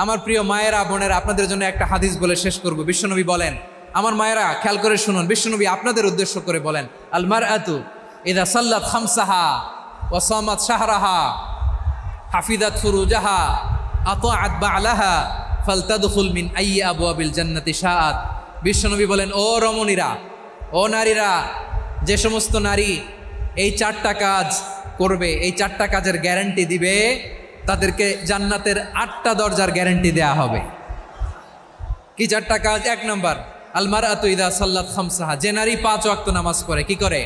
আমার প্রিয় মায়েরা বোনেরা, আপনাদের জন্য একটা হাদিস বলে শেষ করব। বিশ্বনবী বলেন, আমার মায়েরা খেয়াল করে শুনুন, বিশ্বনবী আপনাদের উদ্দেশ্য করে বলেন, আল মারআতু ইযা সাল্লাত খামসাহা ওয়া সামাত শাহরাহা হাফিজাত ফুরুজাহা আতাআত বা'লাহা ফালতাদখুল মিন আইয়ি আবওয়াবিল জান্নাতি শাআত। বিশ্বনবী বলেন, ও রমণীরা, ও নারীরা, যে সমস্ত নারী এই 4টা কাজ করবে, এই 4টা কাজের গ্যারান্টি দিবে, তাদেরকে জান্নাতের 8টা দরজার গ্যারান্টি দেয়া হবে। কি 4টা কাজ? 1 নম্বর, আল মারআতু ইযা সাল্লাত খামসাহা, যে নারী 5 ওয়াক্ত নামাজ পড়ে। কি করে?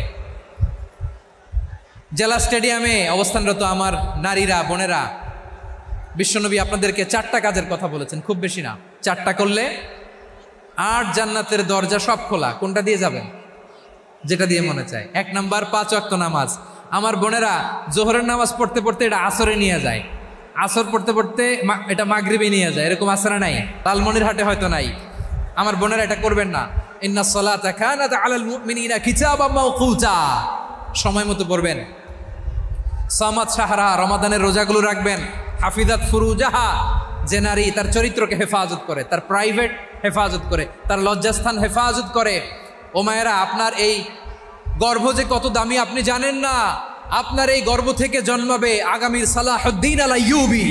জেলা স্টেডিয়ামে অবস্থানরত আমার নারীরা বোনেরা, বিশ্বনবী আপনাদেরকে 4টা কাজের কথা বলেছেন, খুব বেশি না। 4টা করলে 8 জান্নাতের দরজা সব খোলা। কোনটা দিয়ে যাবেন? যেটা দিয়ে মনে চায়। 1 নম্বর 5 ওয়াক্ত নামাজ। আমার বোনেরা জোহরের নামাজ পড়তে পড়তে এটা আসরে নিয়ে যায়, আসর পড়তে পড়তে এটা মাগরিবে নিয়ে যায়। এরকম আসরে নাই, লালমনিরহাটে হয়তো নাই। আমার বোনেরা এটা করবেন না। ইন্নাস সালাতা কানাত আলাল মুমিনিনা কিতাবাম মাওকুতা, সময় মতো পড়বেন। সামাত শাহরা, রমাদানের রোজাগুলো রাখবেন। হাফিজাত ফুরুজাহা, যে নারী তার চরিত্রকে হেফাজত করে, তার প্রাইভেট হেফাজত করে, তার লজ্জাস্থান হেফাজত করে। ও মায়েরা, আপনার এই গর্ভ যে কত দামি আপনি জানেন না। আপনার এই গর্ভ থেকে জন্মাবে আগামীর সালাহুদ্দিন আল আইয়ুবী।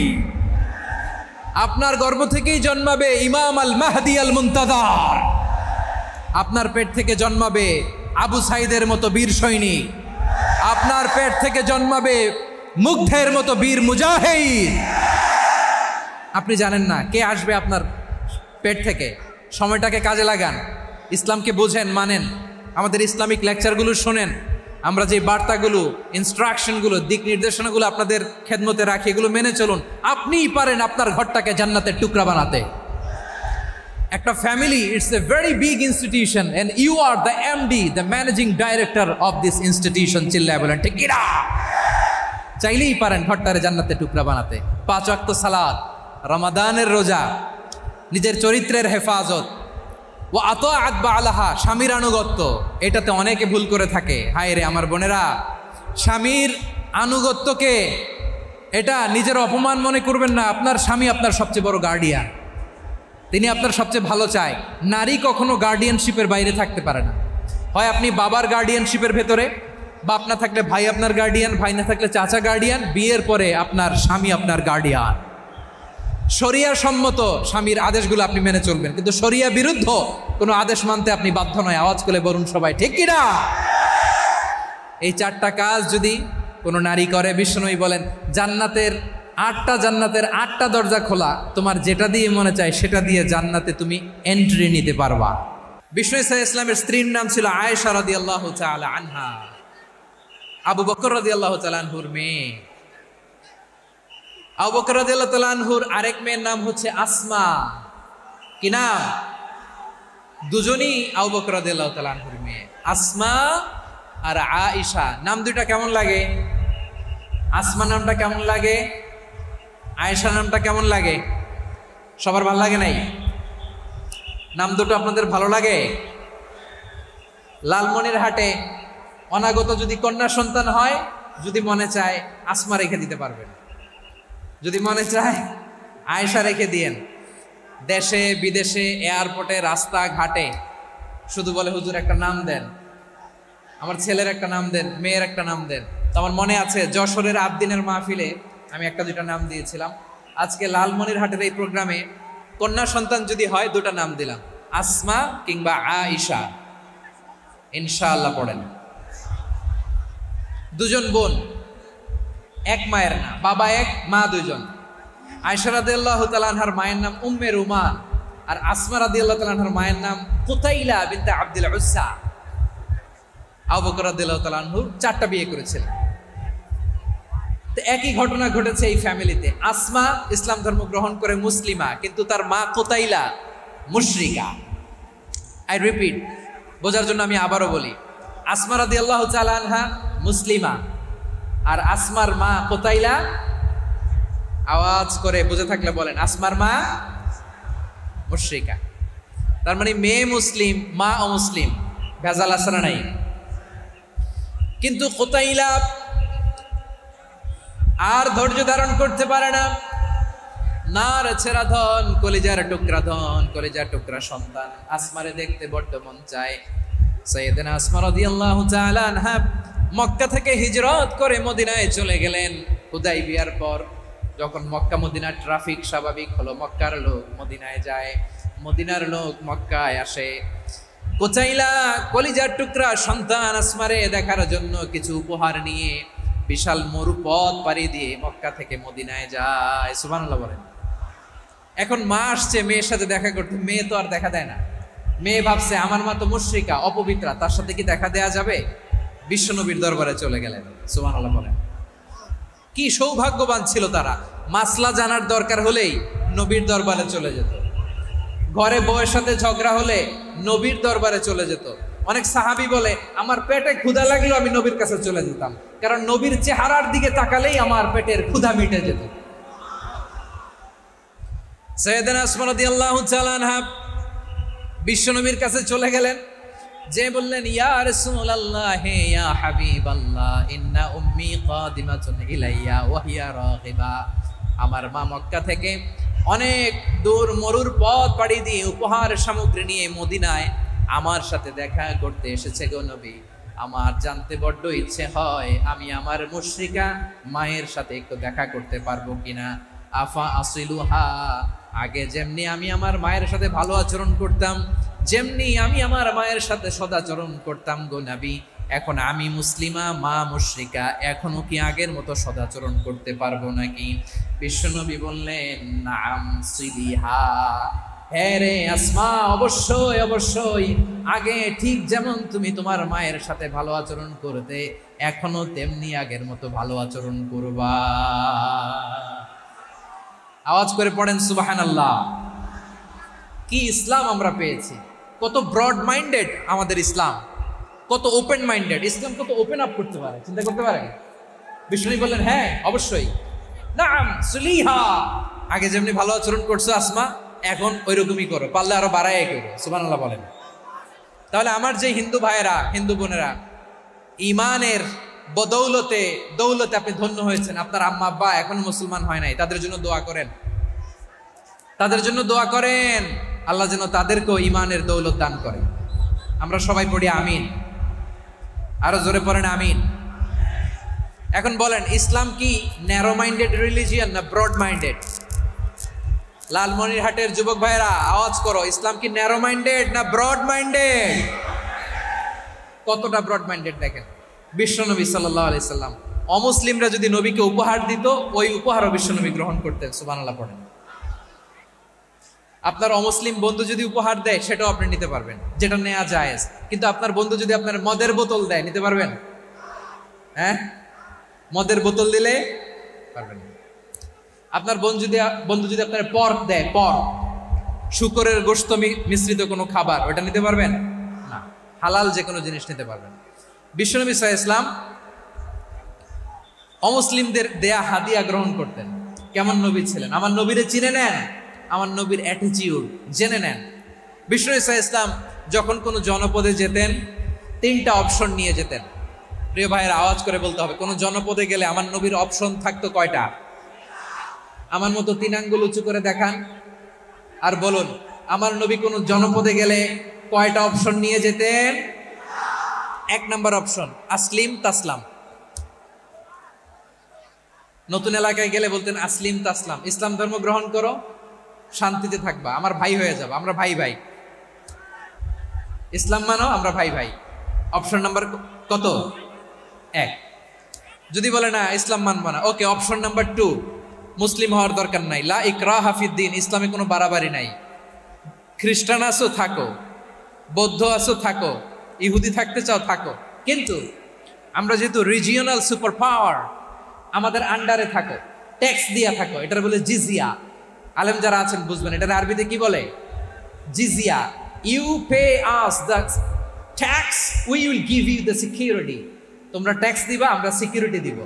আপনার গর্ভ থেকেই জন্মাবে ইমাম আল মাহদি আল মুনতাজার। আপনার পেট থেকে জন্মাবে আবু সাইদের মতো বীর সৈনিক। আপনার পেট থেকে জন্মাবে মুগ্ধের মতো বীর মুজাহিদ। আপনি জানেন না কে আসবে আপনার পেট থেকে। সময়টাকে কাজে লাগান, ইসলামকে বোঝেন, মানেন, আমাদের ইসলামিক লেকচারগুলো শোনেন। আমরা যে বার্তাগুলো, ইনস্ট্রাকশনগুলো, দিক নির্দেশনাগুলো আপনাদের খেদমতে রাখি, এগুলো মেনে চলুন। আপনিই পারেন আপনার ঘরটাকে জান্নাতের টুকরা বানাতে। একটা family, it's a very big institution and you are the MD, the managing director of this institution. চিল্লায় বলেন ঠিক কিনা? চাইলেই পারেন ঘরটারে জান্নাতের টুকরা বানাতে। 5 ওয়াক্ত সালাত, রমাদানের রোজা, নিজের চরিত্রের হেফাজত, ও আতাআত বা'লাহা, স্বামীর আনুগত্য। এটাতে অনেকে ভুল করে থাকে। হায় রে আমার বোনেরা, স্বামীর আনুগত্যকে এটা নিজের অপমান মনে করবেন না। আপনার স্বামী আপনার সবচেয়ে বড় গার্ডিয়ান, তিনি আপনার সবচেয়ে ভালো চায়। নারী কখনো গার্ডিয়ানশিপের বাইরে থাকতে পারে না। হয় আপনি বাবার গার্ডিয়ানশিপের ভেতরে, বাপ না থাকলে ভাই আপনার গার্ডিয়ান, ভাই না থাকলে চাচা গার্ডিয়ান, বিয়ের পরে আপনার স্বামী আপনার গার্ডিয়ান। শরিয়া সম্মত স্বামীর আদেশগুলো আপনি মেনে চলবেন, কিন্তু শরিয়া বিরুদ্ধ কোনো আদেশ মানতে আপনি বাধ্য নয়। আওয়াজ করে বলুন সবাই ঠিক কিনা? এই 4টা কাজ যদি কোনো নারী করে, বিশ্বনবী বলেন জান্নাতের 8টা দরজা খোলা। তোমার যেটা দিয়ে মনে চায় সেটা দিয়ে জান্নাতে তুমি এন্ট্রি নিতে পারবা। বিষ্ণু ইসা ইসলামের স্ত্রীর নাম ছিল আয়েশা রাদিয়াল্লাহু তাআলা আনহা, আবু বকর রাদিয়াল্লাহু তাআলা আনহুর মেয়ে। আবু বকর রাদিয়াল্লাহু তাআলা আনহুর আরেক মেয়ের নাম হচ্ছে আসমা। কি নাম? দুজনই আবু বকর রাদিয়াল্লাহু তাআলা আনহুর মেয়ে, আসমা আর আয়েশা। নাম দুইটা কেমন লাগে? আসমা নামটা কেমন লাগে? আয়েশা নামটা কেমন লাগে? সবার ভালো লাগে নাই? নাম দুটো আপনাদের ভালো লাগে? লালমনিরহাটে অনাগত যদি কন্যা সন্তান হয়, যদি মনে চায় আসমা রেখে দিতে পারবেন, যদি মনে চায় আয়েশা রেখে দিয়েন। দেশে বিদেশে, এয়ারপোর্টে, রাস্তাঘাটে শুধু বলে হুজুর একটা নাম দেন, আমার ছেলের একটা নাম দেন, মেয়ের একটা নাম দেন। তো আমার মনে আছে যশোরের আবদিনের মাহফিলে আমি 1-2টা নাম দিয়েছিলাম। আজকে লালমনিরহাটের এই প্রোগ্রামে কন্যা সন্তান যদি হয় 2টা নাম দিলাম, আসমা কিংবা আয়েশা। ইনশাআল্লাহ পড়েন। দুজন বোন, এক মায়ের না, বাবা এক, মা দুজন। আয়েশা রাদিয়াল্লাহু তাআলা আনহার মায়ের নাম উম্মে রুমান, আর আসমা রাদিয়াল্লাহু তাআলা আনহার মায়ের নাম কুতাইলা বিনতে আব্দুল উজ্জা। আবু বকর রাদিয়াল্লাহু তাআলা আনহু 4টা বিয়ে করেছিলেন। তো একই ঘটনা ঘটেছে এই ফ্যামিলিতে। আসমা ইসলাম ধর্ম গ্রহণ করে মুসলিমা, কিন্তু তার মা কুতাইলা মুশরিকা। আই রিপিট, বোঝার জন্য আমি আবারও বলি, আসমা রাদিয়াল্লাহু তাআলা আনহা মুসলিমা, আর আসমার মা কুতাইলা। আওয়াজ করে বুঝে থাকলে বলেন, আসমার মা মুশরিকা। তার মানে মেয়ে মুসলিম, মা অমুসলিম। ভেজাল আছে না নাই? কিন্তু কুতাইলা আর ধৈর্য ধারণ করতে পারে না। নার ছেড়া ধন, কলিজার টুকরা ধন, কলিজার টুকরা সন্তান আসমারে দেখতে বড্ড মন চায়। সাইয়েদনা আসমা রাদিয়াল্লাহু তাআলা আনহা মক্কা থেকে হিজরত করে মদিনায় চলে গেলেন হুদাইবিয়ার পর। যখন মক্কা মদিনার ট্রাফিক স্বাভাবিক হলো, মক্কার লোক মদিনায় যায়, মদিনার লোক মক্কায় আসে। কোচাইলা কলিজার টুকরা সন্তান আসমারে দেখার জন্য কিছু উপহার নিয়ে বিশাল মরুপথ পাড়ি দিয়ে মক্কা থেকে মদিনায় যায়। সুবহানাল্লাহ বলেন। এখন মা আসছে মেয়ের সাথে দেখা করতে, মেয়ে তো আর দেখা দেয় না। মেয়ে ভাবছে আমার মা তো মুশরিকা, অপবিত্রা, তার সাথে কি দেখা দেয়া যাবে? বিশ্বনবীর দরবারে চলে গেলেন। সুবহানাল্লাহ বলেন। কি সৌভাগ্যবান ছিল তারা, মাসলা জানার দরকার হলেই নবীর দরবারে চলে যেত। ঘরে বউয়ের সাথে ঝগড়া হলে নবীর দরবারে চলে যেত। অনেক সাহাবী বলে আমার পেটে ক্ষুধা লাগলো আমি নবীর কাছে চলে যেতাম, কারণ নবীর চেহারার দিকে তাকালেই আমার পেটের ক্ষুধা মিটে যেত। সাইয়েদনা আসমা রাদিয়াল্লাহু তাআলা আনহা বিশ্বনবীর কাছে চলে গেলেন, যে বললেন ইয়া রাসূলুল্লাহ ইয়া হাবিবাল্লাহ ইন্না উম্মি কাদিমাতুন ইলাইয়া ওয়া হিয়া রাগিবা। আমার মা মক্কা থেকে অনেক দূর মরুর পথ পাড়ি দিয়ে উপহার সামগ্রী নিয়ে মদিনায় আমার সাথে দেখা করতে এসেছে গো নবী। আমার জানতে বড্ড ইচ্ছে হয় আমি আমার মুশরিকা মায়ের সাথে একটু দেখা করতে পারবো কিনা। আফা আসিলুহা, আগে যেমনি আমি আমার মায়ের সাথে ভালো আচরণ করতাম, যেমনি আমি আমার মায়ের সাথে সদাচরণ করতাম গো নবী, এখন আমি মুসলিমা মা মুশরিকা, এখনো কি আগের মতো সদাচরণ করতে পারবো নাকি? বিশ্বনবী বললেন নাম সিলিহা, হ্যাঁ রে আসমা, অবশ্যই অবশ্যই, আগে ঠিক যেমন তুমি তোমার মায়ের সাথে ভালো আচরণ করতে এখনো তেমনি আগের মতো ভালো আচরণ করবা। আওয়াজ করে পড়েন সুবহানাল্লাহ। কি ইসলাম আমরা পেয়েছি, কত ব্রড মাইন্ডেড আমাদের ইসলাম, কত ওপেন মাইন্ডেড ইসলাম, কত ওপেন আপ করতে পারে, চিন্তা করতে পারে। বিষ্ণু বললেন হ্যাঁ অবশ্যই, নাম সুলিহা, আগে যেমনি ভালো আচরণ করছো আসমা এখন ওইরকমই করো, পারলে আরো বাড়াই করো। সুবহানাল্লাহ বলেন। তাহলে আমার যে হিন্দু ভাইয়েরা হিন্দু বোনেরা ইমানের বদৌলতে দৌলতে আপনি ধন্য হয়েছেন, আপনার আম্মা আব্বা এখন মুসলমান হয় নাই, তাদের জন্য দোয়া করেন, তাদের জন্য দোয়া করেন, আল্লাহ যেন তাদেরকেও ইমানের দৌলত দান করে। আমরা সবাই পড়ি আমিন, আরো জোরে পড়েন আমিন। এখন বলেন ইসলাম কি ন্যারো মাইন্ডেড রিলিজিয়ান না ব্রড মাইন্ডেড? লালমনিরহাটের যুবক ভাইরা আওয়াজ করো, ইসলাম কি ন্যারো মাইন্ডেড না ব্রড মাইন্ডেড? কতটা ব্রড মাইন্ডেড দেখেন। বিশ্বনবী সাল্লাল্লাহু আলাইহি সাল্লাম অমুসলিমরা যদি নবীকে উপহার দিত ওই উপহারও বিশ্বনবী গ্রহণ করতেন। সুবহানাল্লাহ পড়েন। আপনার অমুসলিম বন্ধু যদি উপহার দেয় সেটাও আপনি নিতে পারবেন, যেটা নেওয়া জায়েজ। কিন্তু আপনার বন্ধু যদি আপনার মদের বোতল দেয় নিতে পারবেন? হ্যাঁ, মদের বোতল দিলে পারবেন। আপনার বন্ধু যদি আপনার পর্ক দেয়, পর্ক শুকরের গোশত মিশ্রিত কোনো খাবার, ওটা নিতে পারবেন না। হালাল যে কোনো জিনিস নিতে পারবেন। বিশ্বনবী সাল্লাল্লাহু আলাইহি ওয়াসাল্লাম অমুসলিমদের দেয়া হাদিয়া গ্রহণ করতেন। কেমন নবী ছিলেন, আমার নবীরে চিনে নেন, আমার নবীর অ্যাটিটিউড জেনে নেন। বিশ্বনবী সাল্লাল্লাহু আলাইহি ওয়াসাল্লাম যখন কোনো জনপদে যেতেন 3টা অপশন নিয়ে যেতেন। প্রিয় ভাইয়ের আওয়াজ করে বলতে হবে, কোনো জনপদে গেলে আমার নবীর অপশন থাকতো কয়টা? আমার মতো 3 আঙ্গুল উঁচু করে দেখান আর বলুন আমার নবী কোনো জনপদে গেলে কয়টা অপশন নিয়ে যেতেন? 1 নম্বর অপশন আসলিম তাসলাম। নতুন এলাকায় গেলে বলতেন আসলিম তাসলাম, ইসলাম ধর্ম গ্রহণ করো, শান্তিতে থাকবা, আমার ভাই হয়ে যাবে, আমরা ভাই ভাই, ইসলাম মানো, আমরা ভাই ভাই। অপশন নাম্বার কত? 1। যদি বলে না ইসলাম মানবো না, ওকে, অপশন নাম্বার 2, মুসলিম হওয়ার দরকার নাই, লা ইকরাহা ফিদ্দিন, ইসলামে কোনো বাড়াবাড়ি নাই। খ্রিস্টান আছো থাকো, বৌদ্ধ আছো থাকো, ইহুদি থাকতে চাও থাকো, কিন্তু আমরা যেহেতু রিজিওনাল সুপার পাওয়ার, আমাদের আন্ডারে থাকো, ট্যাক্স দিয়া থাকো, এটার বলে জিজিয়া। আলেম যারা আছেন বুঝবেন এটার আরবিতে কি বলে, জিজিয়া। You pay us the tax, we will give you the security. তোমরা ট্যাক্স দিবা, আমরা সিকিউরিটি দিব।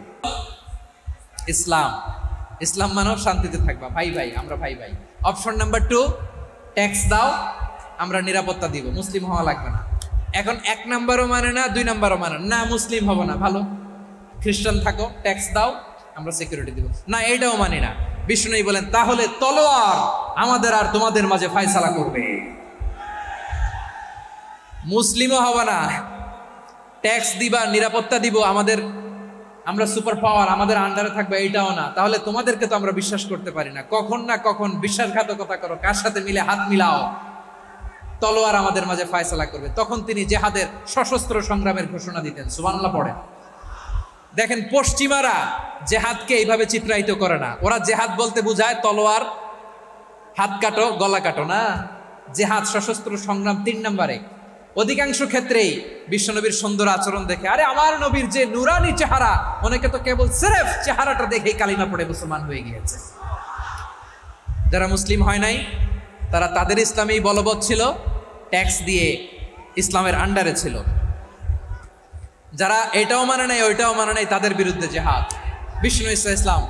ইসলাম মানব, শান্তিতে থাকবা, ভাই ভাই, আমরা ভাই ভাই। অপশন নাম্বার 2, ট্যাক্স দাও, আমরা নিরাপত্তা দিব, মুসলিম হওয়া লাগবে না। এখন 1 নাম্বারও মানে না, 2 নাম্বারও মানে না, মুসলিম হবো না, ভালো, খ্রিস্টান থাকো, ট্যাক্স দাও, আমরা সিকিউরিটি দিব না, এটাও মানি না। বিষ্ণু বলেন, তাহলে তলোয়ার আমাদের আর তোমাদের মাঝে ফায়সালা করবে। মুসলিমও হবে না, ট্যাক্স দিবা, নিরাপত্তা দিব, আমরা সুপার পাওয়ার, আমাদের আন্ডারে থাকবে, এইটাও না। তাহলে তোমাদেরকে তো আমরা বিশ্বাস করতে পারি না, কখন না কখন বিশ্বাসঘাতকতা করো, কার সাথে মিলে হাত মিলাও, তলোয়ার আমাদের মাঝে ফায়সালা করবে। তখন তিনি জেহাদের সশস্ত্র সংগ্রামের ঘোষণা দিতেন। সুবহানাল্লাহ পড়েন। দেখেন, পশ্চিমারা জেহাদকে এইভাবে চিত্রায়িত করে না। ওরা জেহাদ বলতে বুঝায় তলোয়ার, হাত কাটো, গলা কাটো না। জেহাদ সশস্ত্র সংগ্রাম 3 নম্বরে। অধিকাংশ ক্ষেত্রেই বিশ্বনবীর সুন্দর আচরণ দেখে, আরে আমার নবীর যে নুরানি চেহারা, অনেকে তো কেবল সিরেফ চেহারাটা দেখেই কালিমা পড়ে মুসলমান হয়ে গিয়েছে। যারা মুসলিম হয় নাই তারা তাদের ইসলামেই বলবৎ ছিল, ট্যাক্স দিয়ে ইসলামের আন্ডারে ছিল। যারা এটাও মানে নাই ওইটাও মানে নাই, তাদের বিরুদ্ধে জেহাদ। বিষ্ণু ইসলাম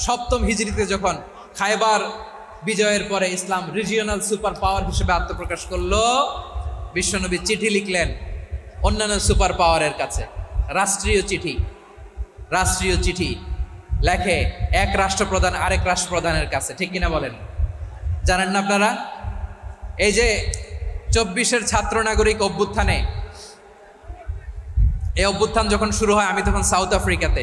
7ম হিজরিতে যখন খায়বার বিজয়ের পরে ইসলাম রিজিওনাল সুপার পাওয়ার হিসেবে আত্মপ্রকাশ করলো, বিশ্বনবী চিঠি লিখলেন অন্যান্য সুপার পাওয়ারের কাছে, রাষ্ট্রীয় চিঠি লেখে এক রাষ্ট্রপ্রধান আরেক রাষ্ট্রপ্রধানের কাছে। ঠিক কিনা বলেন? জানেন না আপনারা? এই যে 24-এর ছাত্র নাগরিক অভ্যুত্থানে, এই অভ্যুত্থান যখন শুরু হয়, আমি তখন সাউথ আফ্রিকাতে,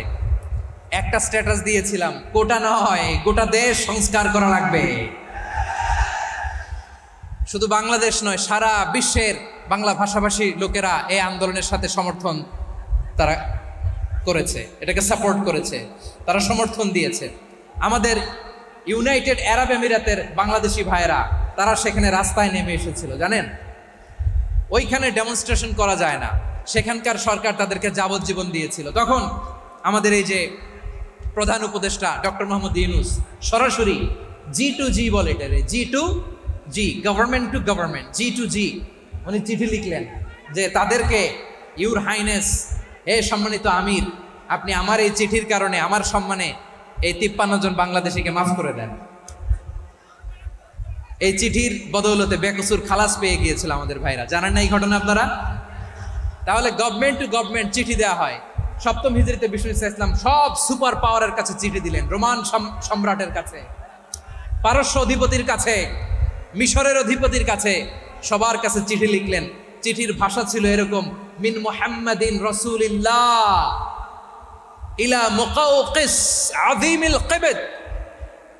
একটা স্ট্যাটাস দিয়েছিলাম, কোটা নয় গোটা দেশ সংস্কার করা লাগবে। শুধু বাংলাদেশ নয়, সারা বিশ্বের বাংলা ভাষাভাষী লোকেরা এই আন্দোলনের সাথে সমর্থন তারা করেছে, এটাকে সাপোর্ট করেছে, তারা সমর্থন দিয়েছে। আমাদের ইউনাইটেড আরব আমিরাতের বাংলাদেশি ভাইয়েরা, তারা সেখানে রাস্তায় নেমে এসেছিল। জানেন, ওইখানে ডেমনস্ট্রেশন করা যায় না, সেখানকার সরকার তাদেরকে যাবজ্জীবন দিয়েছিল। তখন আমাদের এই যে প্রধান উপদেষ্টা ডক্টর মোহাম্মদ ইউনূস সরাসরি G2G বলে, এটা G2G, government to government, G2G, উনি চিঠি লিখলেন যে তাদেরকে, ইউর হাইনেস, হে সম্মানিত আমির, আপনি আমার এই চিঠির কারণে আমার সম্মানে এই 53 জন বাংলাদেশিকে মাফ করে দেন। এই চিঠির বদৌলতে বেকসুর খালাস পেয়ে গিয়েছিল আমাদের ভাইরা। জানেন না এই ঘটনা আপনারা? তাহলে গভর্নমেন্ট টু গভর্নমেন্ট চিঠি দেওয়া হয়। 7ম হিজরিতে বিষ্ণু ইসলাম সব সুপার পাওয়ারের কাছে চিঠি দিলেন, রোমান সম্রাটের কাছে, পারস্য অধিপতির কাছে, মিশরের অধিপতির কাছে, সবার কাছে চিঠি লিখলেন। চিঠির ভাষা ছিল এরকম, মিন মুহাম্মাদিন রাসূলিল্লাহ ইলা মুকাওকিস আযীমিল কিবত,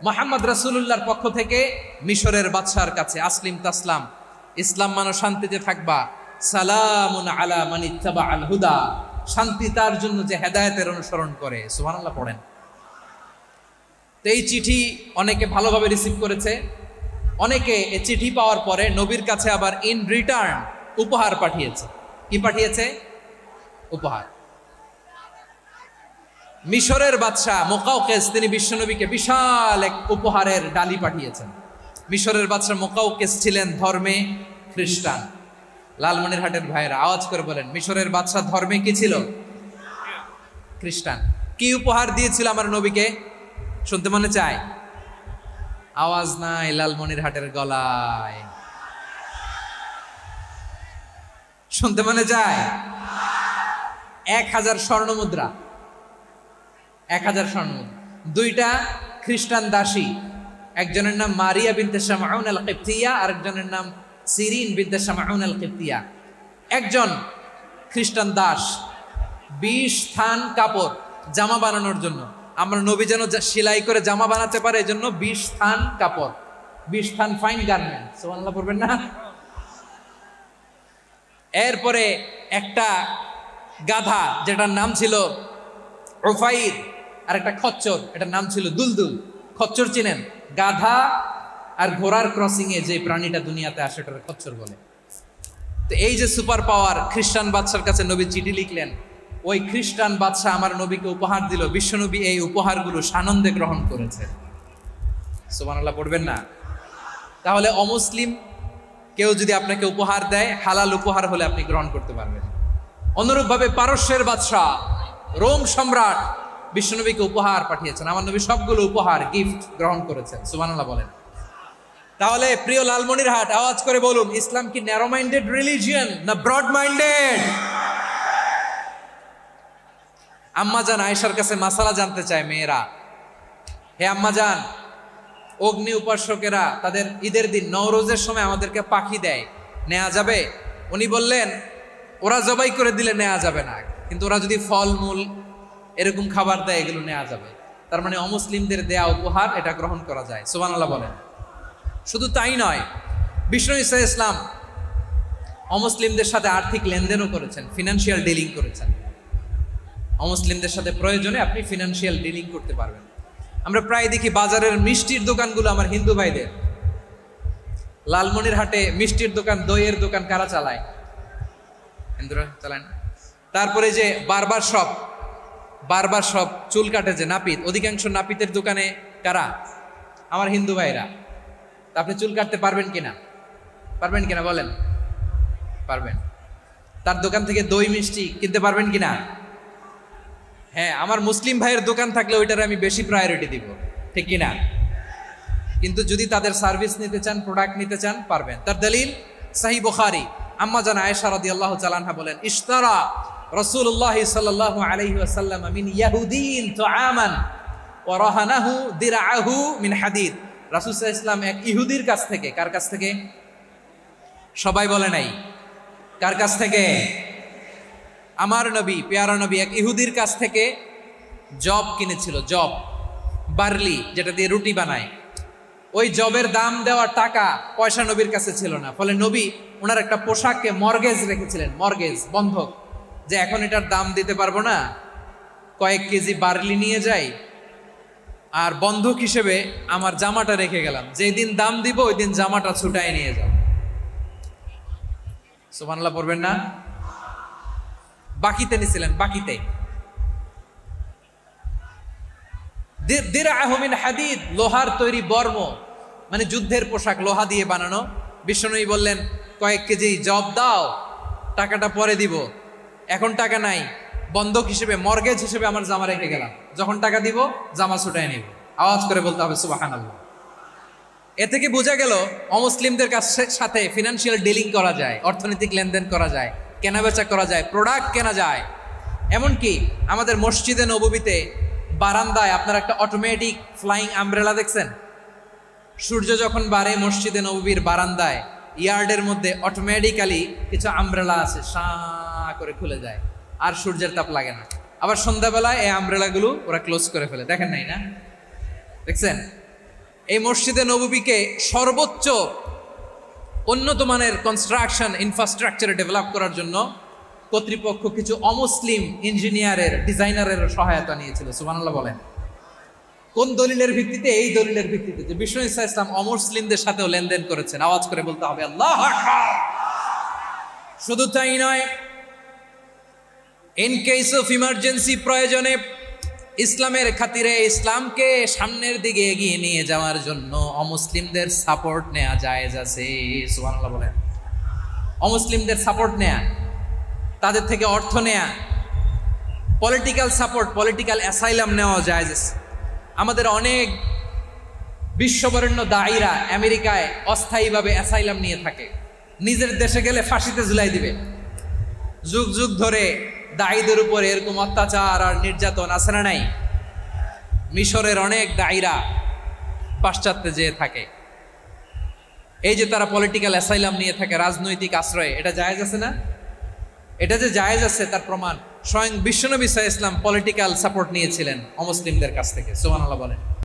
মুহাম্মদ রাসূলুল্লাহর পক্ষ থেকে মিশরের বাদশার কাছে, আসলিম তাসলাম, ইসলাম মানো শান্তিতে থাকবা, সালামুন আলা মান ইত্তাবাআল হুদা, শান্তি তার জন্য যে হেদায়েতের অনুসরণ করে। সুবহানাল্লাহ পড়েন। তো এই চিঠি অনেকে ভালোভাবে রিসিভ করেছে। অনেকে এই চিঠি পাওয়ার পরে নবীর কাছে আবার ইন রিটার্ন উপহার পাঠিয়েছে। কি পাঠিয়েছে? উপহার। মিশরের বাদশাহ মুকাওকিস, তিনি বিশ্বনবীকে বিশাল এক উপহারের ডালি পাঠিয়েছেন। মিশরের বাদশাহ মুকাওকিস ছিলেন ধর্মে খ্রিস্টান। লালমনিরহাটের ভাইয়েরা আওয়াজ করে বলেন, মিশরের বাদশাহ ধর্মে কি ছিল? খ্রিস্টান। কি উপহার দিয়েছিল আমার নবীকে? শুনতে মনে চায়? আওয়াজ নাই লালমনিরহাটের গলায়, শুনতে মনে চায়? 1000 স্বর্ণ মুদ্রা, 1000 স্বর্ণ মুদ্রা। 2টা খ্রিস্টান দাসী, একজনের নাম মারিয়া বিনতে শামউন আল কিবতিয়া, আরেকজনের নাম সিরিন বিনতে শামউন আল কিবতিয়া। একজন খ্রিস্টান দাস 20 থান কাপড় জামা বানানোর জন্য, আমরা নবী যেন সেলাই করে জামা বানাতে পারে, এজন্য 20 থান কাপড়, 20 থান ফাইন গার্মেন্ট। সুবহানাল্লাহ পড়বেন না? এরপরে একটা গাধা, যেটার নাম ছিল উফাইর, আর একটা খচ্চর, এটার নাম ছিল দুলদুল। খচ্চর চিনেন? গাধা আর ঘোড়ার ক্রসিং এ যে প্রাণীটা দুনিয়াতে আসে, ওটার খচ্চর বলে। তো এই যে সুপার পাওয়ার খ্রিস্টান বাদশার কাছে নবী চিঠি লিখলেন, ওই খ্রিস্টান বাদশা আমার নবীকে উপহার দিল। বিশ্বনবী এই উপহারগুলো সানন্দে গ্রহণ করেছে। সুবহানাল্লাহ পড়বেন না? তাহলে অমুসলিম কেউ যদি আপনাকে উপহার দেয়, হালাল উপহার হলে আপনি গ্রহণ করতে পারবেন। অনুরূপভাবে পারস্যের বাদশা, রোম সম্রাট বিশ্বনবীকে উপহার পাঠিয়েছেন। আমার নবী সবগুলো উপহার, গিফট গ্রহণ করেছেন। সুবহানাল্লাহ বলেন। তাহলে প্রিয় লালমনিরহাট, আওয়াজ করে বলুন, ইসলাম কি ন্যারো মাইন্ডেড রিলিজিয়ন না ব্রড মাইন্ডেড? আম্মাজান আয়েশার কাছে মাসালা জানতে চায় মেয়েরা, হে আম্মাজান, অগ্নি উপাসকেরা তাদের ঈদের দিন নওরোজের সময় আমাদেরকে পাখি দেয়, নেওয়া যাবে? উনি বললেন ওরা জবাই করে দিলে নেওয়া যাবে না, কিন্তু ওরা যদি ফলমূল এরকম খাবার দেয় এগুলো নেওয়া যাবে। তার মানে অমুসলিমদের দেয়া উপহার এটা গ্রহণ করা যায়। সুবহানাল্লাহ বলেন। শুধু তাই নয়, বিষ্ণু ঈসা ইসলাম অমুসলিমদের সাথে আর্থিক লেনদেনও করেছেন, ফিনান্সিয়াল ডিলিং করেছেন। অমুসলিমদের সাথে প্রয়োজনে আপনি ফিনান্সিয়াল ডিলিং করতে পারবেন। আমরা প্রায় দেখি বাজারের মিষ্টির দোকানগুলো আমার হিন্দু ভাইদের। লালমনিরহাটে মিষ্টির দোকান, দইয়ের দোকান কারা চালায়? হিন্দুরা চালায় না। তারপরে যে বারবার শপ, চুল কাটে যে নাপিত, অধিকাংশ নাপিতের দোকানে কারা? আমার হিন্দু ভাইরা। আপনি চুল কাটতে পারবেন কিনা? পারবেন কিনা বলেন? পারবেন। তার দোকান থেকে দই মিষ্টি কিনতে পারবেন কিনা? হ্যাঁ, আমার মুসলিম ভাইয়ের দোকান থাকলে ওইটার আমি বেশি প্রায়োরিটি দিব, ঠিক কিনা? কিন্তু যদি তাদের সার্ভিস নিতে চান, প্রোডাক্ট নিতে চান, পারবেন। তার দলিল সহিহ বুখারী, আম্মা জান আয়েশা রাদিয়াল্লাহু তাআলা আনহা বলেন, ইশতারা রাসূলুল্লাহ সাল্লাল্লাহু আলাইহি ওয়াসাল্লাম মিন ইয়াহুদিন তুআমান ওয়া রাহানাহু দিরআহু মিন হাদিদ। রাসূল সাল্লাল্লাহু আলাইহি ওয়াসাল্লাম এক ইহুদির কাছ থেকে, কার কাছ থেকে? সবাই বলে নাই কার কাছ থেকে? আমার নবী, পেয়ারা নবী এক ইহুদির কাছ থেকে জব কিনেছিল। জব, বার্লি, যেটা দিয়ে রুটি বানায়। ওই জবের দাম দেওয়ার টাকা পয়সা নবীর কাছে ছিল না। ফলে নবী ওনার একটা পোশাককে মর্গেজ রেখেছিলেন, মর্গেজ, বন্ধক, যে এখন এটার দাম দিতে পারবো না, কয়েক কেজি বার্লি নিয়ে যাই আর বন্ধক হিসেবে আমার জামাটা রেখে গেলাম, যেই দিন দাম দিব ওই দিন জামাটা ছুটাই নিয়ে যাও। সুবহানাল্লাহ পড়বেন না? বাকিতে নিছিলেন, বাকিতে। দিরআহু মিন হাদিদ, লোহার তৈরি বর্ম, মানে যুদ্ধের পোশাক, লোহা দিয়ে বানানো। বিষ্ণুনবী বললেন কয়েক কেজি জব দাও, টাকাটা পরে দিব, এখন টাকা নাই, বন্ধক হিসেবে, মর্গেজ হিসেবে আমার জামা রেখে গেলাম, যখন টাকা দিব জামা ছুটাই নিব। আওয়াজ করে বলতে হবে সুবহানাল্লাহ। এ থেকে বোঝা গেল অমুসলিমদের সাথে ফিনান্সিয়াল ডিলিং করা যায়, অর্থনৈতিক লেনদেন করা যায়, কেনাবেচা করা যায়, প্রোডাক্ট কেনা যায়। এমনকি আমাদের মসজিদে নববীতে বারান্দায় আপনারা একটা অটোমেটিক ফ্লাইং আমব্রেলা দেখছেন? সূর্য যখন বাড়ে মসজিদে নববীর বারান্দায় ইয়ার্ডের মধ্যে অটোমেটিক্যালি কিছু আমব্রেলা আছে, সাঁ করে খুলে যায়, আর সূর্যের তাপ লাগে না। আবার সন্ধ্যাবেলায় এই আমব্রেলাগুলো ওরা ক্লোজ করে ফেলে, দেখেন নাই না? দেখছেন? এই মসজিদে নববীকে সর্বোচ্চ উন্নত মানের কনস্ট্রাকশন ইনফ্রাস্ট্রাকচারে ডেভেলপ করার জন্য কর্তৃপক্ষ কিছু অমুসলিম ইঞ্জিনিয়ারের, ডিজাইনারের সহায়তা নিয়েছিল। সুবহানাল্লাহ বলেন। কোন দলিলের ভিত্তিতে? এই দলিলের ভিত্তিতে যে বিষ্ণু ঈসা ইসলাম অমুসলিমদের সাথেও লেনদেন করেছেন। আওয়াজ করে বলতে হবে আল্লাহু আকবার। শুধু তাই নয়, ইন কেস অফ ইমার্জেন্সি, প্রয়োজনে ইসলামের খাতিরে, ইসলামকে সামনের দিকে এগিয়ে নিয়ে যাওয়ার জন্য অমুসলিমদের সাপোর্ট নেওয়া জায়েজ আছে। সুবহানাল্লাহ বলেন। অমুসলিমদের সাপোর্ট নেয়া, তাদের থেকে অর্থ নেয়া, পলিটিক্যাল সাপোর্ট, পলিটিক্যাল অ্যাসাইলাম নেওয়া জায়েজ আছে। আমাদের অনেক বিশ্ববরেণ্য দায়ীরা আমেরিকায় অস্থায়ীভাবে অ্যাসাইলাম নিয়ে থাকে, নিজের দেশে গেলে ফাঁসিতে ঝুলাই দিবে। যুগ যুগ ধরে দায়ীদের উপর এরকম অত্যাচার আর নির্যাতন আছে না নাই? মিশরের অনেক দায়ীরা পাশ্চাত্যে যেয়ে থাকে, এই যে তারা পলিটিক্যাল অ্যাসাইলাম নিয়ে থাকে, রাজনৈতিক আশ্রয়, এটা জায়েজ আছে না? এটা যে জায়েজ আছে তার প্রমাণ স্বয়ং বিশ্বনবী সাল্লাল্লাহু আলাইহি ওয়াসাল্লাম পলিটিক্যাল সাপোর্ট নিয়েছিলেন অমুসলিমদের কাছ থেকে। সুবহানাল্লাহ বলেন।